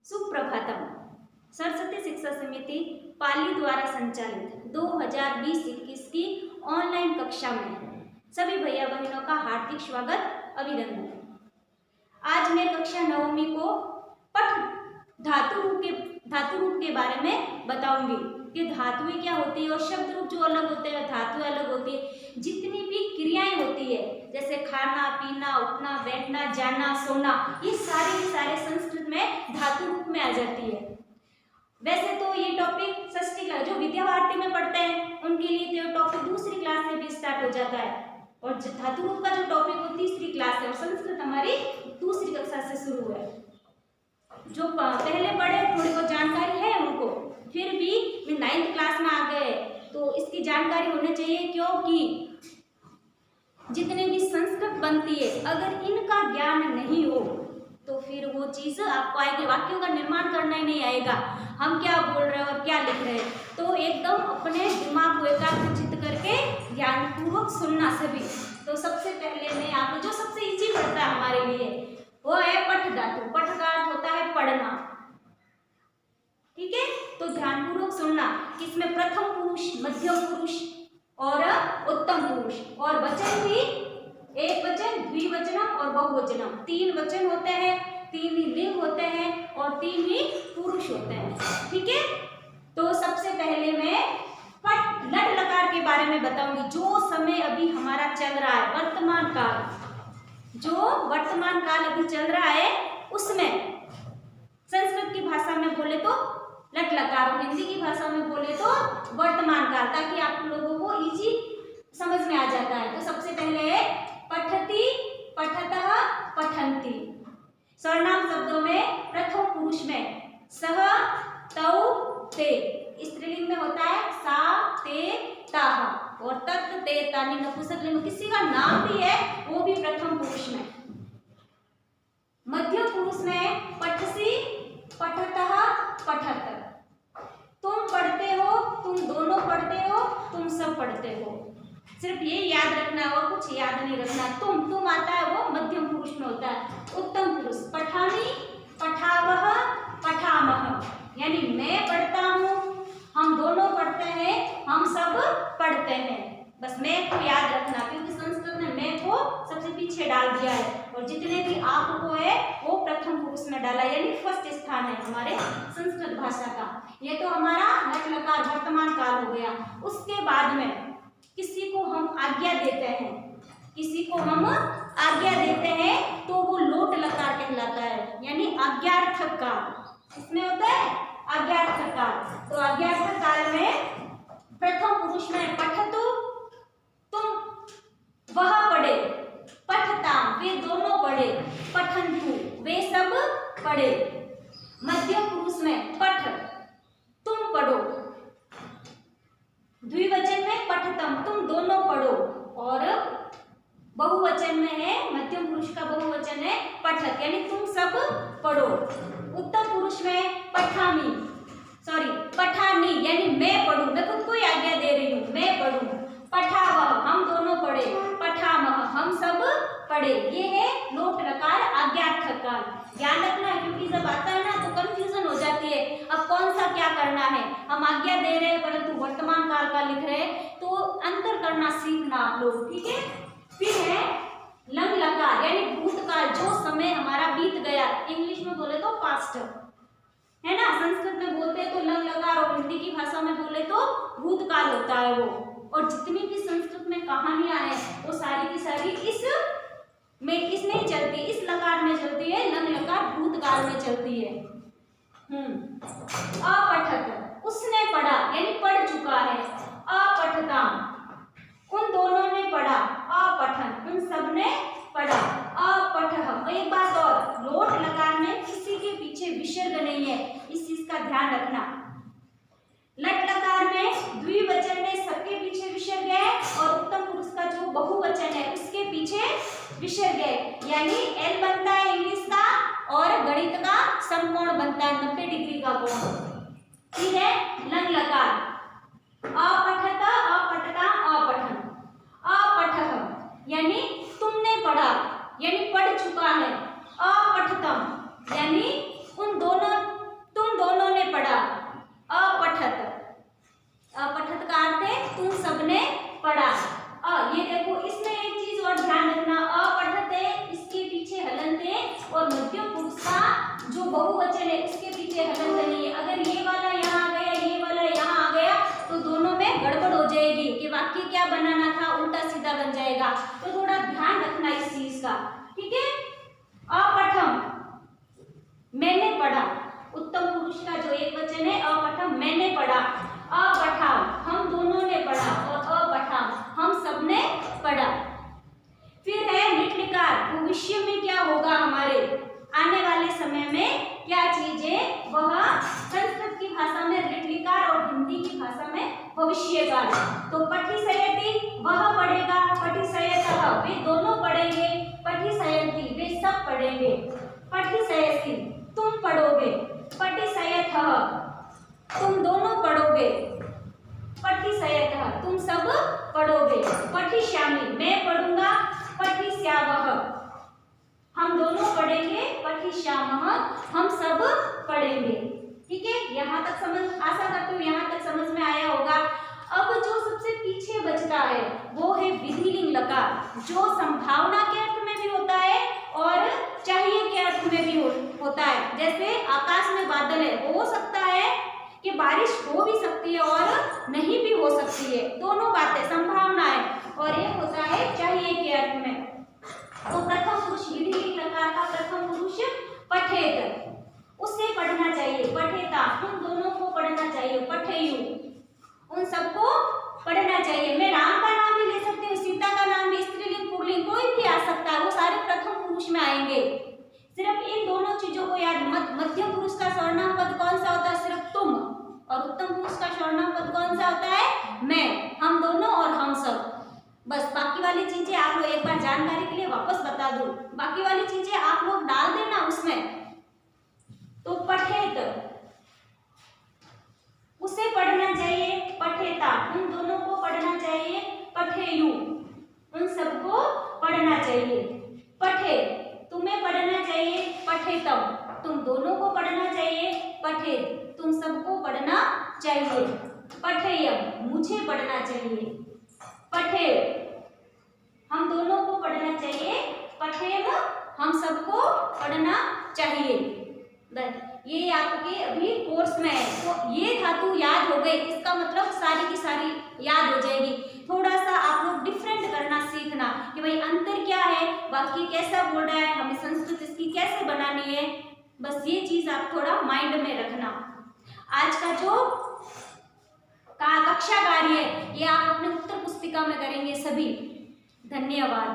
सुप्रभातम। सरस्वती शिक्षा समिति पाली द्वारा संचालित 2020-21 की ऑनलाइन कक्षा में सभी भैया बहनों का हार्दिक स्वागत, अभिनंदन। आज मैं कक्षा 9वीं को पठ धातु रूप के बारे में बताऊंगी कि धातुएं क्या होती है और शब्द रूप जो अलग होते हैं, धातुएं अलग होती है। जितनी भी क्रियाएं होती है जैसे खाना, पीना, उठना, बैठना, जाना, सोना, ये सारे संस्कृत में धातु रूप में आ जाती है। वैसे तो ये टॉपिक षष्ठी क्लास जो विद्या भारती में पढ़ते हैं उनके लिए तो ये टॉपिक दूसरी क्लास से भी स्टार्ट हो जाता है और धातु रूप का जो टॉपिक वो तीसरी क्लास है और संस्कृत हमारी दूसरी कक्षा से शुरू है। जो पहले पढ़े थोड़ी बहुत जानकारी है उनको, फिर भी 9th क्लास में आ गए तो इसकी जानकारी होनी चाहिए, क्योंकि जितने भी संस्कृत बनती है अगर इनका ज्ञान नहीं हो तो फिर वो चीज़ आपको आएगी, वाक्यों का निर्माण करना ही नहीं आएगा। हम क्या बोल रहे हैं और क्या लिख रहे हैं, तो एकदम अपने दिमाग को एकाग्रचित्त करके ध्यानपूर्वक सुनना सभी। तो सबसे पहले मैं आपको जो सबसे इजी पड़ता है हमारे लिए वो है पठ धातु। पठ का अर्थ होता है पढ़ना, ठीक है। तो ध्यानपूर्वक सुनना कि इसमें प्रथम पुरुष, मध्यम पुरुष और उत्तम पुरुष और वचन भी एक वचन, द्विवचनम और बहुवचनम, 3 वचन होते हैं, 3 ही लिंग होते हैं और 3 ही पुरुष होते हैं, ठीक है। तो सबसे पहले मैं पठ लट लकार के बारे में बताऊंगी। जो समय अभी हमारा चल रहा है, वर्तमान काल, जो वर्तमान काल अभी चल रहा है उसमें संस्कृत की भाषा में बोले तो लट लकार और हिंदी की भाषा में बोले तो वर्तमान काल, ताकि आप लोगों को इजी समझ में आ जाता है। तो सबसे पहले है पठति, पठतः, पठन्ति। सर्वनाम शब्दों में प्रथम पुरुष में सह, तौ, ते, स्त्रीलिंग में होता है सा, ते, ताः और तत्, ते, तानि नपुंसकलिंग में किसी का नाम भी है वो भी प्रथम पुरुष में। मध्यम पुरुष में पठसि, पठतः, पठत। तुम पढ़ते हो, तुम दोनों पढ़ते हो, तुम सब पढ़ते हो। सिर्फ ये याद रखना और कुछ याद नहीं रखना। तुम आता है वो मध्यम पुरुष में होता है। उत्तम पुरुष पठामि, पठावः, पठामः, यानी मैं पढ़ता हूँ, हम दोनों पढ़ते हैं, हम सब पढ़ते हैं। बस मैं को याद रखना, क्योंकि संस्कृत ने मैं को सबसे पीछे डाल दिया है और जितने भी आप को है वो प्रथम पुरुष में डाला, यानी फर्स्ट स्थान है हमारे संस्कृत भाषा का। ये तो हमारा लट लकार वर्तमान काल हो गया। उसके बाद में किसी को हम आज्ञा देते हैं, किसी को हम आज्ञा देते हैं तो वो लोट लकार कहलाता है, यानी आज्ञार्थक काल। इसमें होता है आज्ञार्थक काल। तो आज्ञार्थक काल में प्रथम पुरुष में पठतु, तुम वह पढ़े, पठताम वे दोनों पढ़े, पठन्तु वे सब पढ़े। मध्यम पुरुष में पठ, तुम पढ़ो, द्विवचन में पठतम तुम दोनों पढ़ो और बहुवचन में है, मध्यम पुरुष का बहुवचन है पठत, यानी तुम सब पढ़ो। उत्तम पुरुष में पठामि, पठानी, यानी मैं पढ़ूं, मैं खुद को ही आज्ञा दे रही हूँ, मैं पढ़ूं। पठावः हम दोनों पढ़े, पठामः हम सब पढ़े। ये है लोट लकार आज्ञार्थक काल। ध्यान रखना है, क्योंकि जब आता है ना तो कंफ्यूजन हो जाती है, अब कौन सा क्या करना है। हम आज्ञा दे रहे हैं परंतु वर्तमान काल का लिख रहे हैं, तो अंतर करना सीखना आप लोग, ठीक है। फिर है लंग लकार, यानी भूतकाल, जो समय हमारा बीत गया। इंग्लिश में बोले तो पास्ट है ना, संस्कृत में बोलते हैं तो लंग लकार और हिंदी की भाषा में बोले तो भूतकाल होता है वो। और जितनी भी संस्कृत में कहानियां हैं वो सारी की सारी इसमें ही चलती है, इस लकार में चलती है। लंग लकार भूतकाल में चलती है। अपठत उसने पढ़ा, यानी पढ़ चुका है। अपठताम उन दोनों ने पढ़ा। अपठन उन सब ने पढ़ा। अपठः एक बात और, लोट लकार में किसी के पीछे विसर्ग नहीं है, इस चीज का ध्यान रखना। लट लकार में द्विवचन में सबके पीछे विसर्ग है और उत्तम पुरुष का जो बहुवचन है उसके पीछे विसर्ग है, यानी एल बनता है इंग्लिश का और गणित का समकोण बनता है 90 डिग्री का कोण, ठीक है। लंग लकार अपठत, अपठता, अपठन। अपठः यानी तुमने पढ़ा, यानी पढ़ चुका है। अपठतम यानी उन दोनों बहुवचन है उसके पीछे हलंत नहीं है। अगर ये वाला यहाँ आ गया, ये वाला यहाँ आ गया तो दोनों में गड़बड़ हो जाएगी कि वाक्य क्या बनाना था, उल्टा सीधा बन जाएगा। तो थोड़ा ध्यान रखना इस चीज का, ठीक है। अपठम, मैंने पढ़ा। उत्तम पुरुष का जो एक वचन है अपठम, मैंने पढ़ा। अपठाम, हम दोनों ने पढ़ा। और अपठाम, हम सबने पढ़ा। फिर है लिट्लिकार, भविष्य में क्या होगा, हमारे आने वाले समय में क्या चीज है वह संस्कृत की भाषा में लिट्लिकार और हिंदी की भाषा में भविष्यकाल। तो पठिसयति वह पढ़ेगा, पठिसयतः वे दोनों पढ़ेंगे, पठिसयन्ति वे सब पढ़ेंगे, पठिसयसि तुम पढ़ोगे, पठिसयथः तुम दोनों पढ़ोगे, पठिसयतः तुम सब पढ़ोगे, पठिष्यामि मैं पढ़ूंगा, पठिष्यावः हम दोनों पढ़ेंगे, पठिष्यामः हम सब पढ़ेंगे। ठीक है, यहाँ तक समझ, आशा करती हूँ यहाँ तक समझ में आया होगा। अब जो सबसे पीछे बचता है वो है विधिलिंग लकार, जो संभावना के अर्थ में भी होता है और चाहिए के अर्थ में भी होता है। जैसे आकाश में बादल है, हो सकता है कि बारिश हो भी सकती है और नहीं भी हो सकती है, दोनों बातें संभावना है। और एक होता है चाहिए के अर्थ में। तो प्रथम पुरुष विधिलिंग लकार का प्रथम पुरुष पठेत, उससे पढ़ना चाहिए, पठेता उन दोनों को पढ़ना चाहिए, पठेयु उन सबको पढ़ना चाहिए। मैं राम का नाम भी ले सकती हूँ, सीता का नाम भी, स्त्रीलिंग पुल्लिंग कोई भी आ सकता है, वो सारे प्रथम पुरुष में आएंगे। सिर्फ इन दोनों चीजों को याद, मध्यम पुरुष का सर्वनाम पद कौन सा होता है, सिर्फ तुम, और उत्तम पुरुष का सर्वनाम पद कौन सा होता है, मैं, हम दोनों और हम सब। बस बाकी वाली चीजें आप लोग एक बार जानकारी के लिए वापस बता दूं, बाकी वाली चीजें आप लोग डाल देना उसमें। तो पठेत उसे पढ़ना चाहिए, पठेता उन दोनों को पढ़ना चाहिए, पठेयु उन सबको पढ़ना चाहिए, पठे तुम्हें पढ़ना चाहिए, पठेतम तुम दोनों को पढ़ना चाहिए, पठे तुम सबको पढ़ना चाहिए, पठेयम मुझे पढ़ना चाहिए, पठे हम दोनों को पढ़ना चाहिए, पठेम हम सबको पढ़ना चाहिए। बस ये आपके अभी कोर्स में है, तो ये धातु याद हो गई, इसका मतलब सारी की सारी याद हो जाएगी। थोड़ा सा आप लोग डिफरेंट करना सीखना कि भाई अंतर क्या है, वाक्य कैसा बोल रहा है, हमें संस्कृत इसकी कैसे बनानी है, बस ये चीज आप थोड़ा माइंड में रखना। आज का जो कक्षा कार्य है ये आप अपने उत्तर पुस्तिका में करेंगे सभी। धन्यवाद।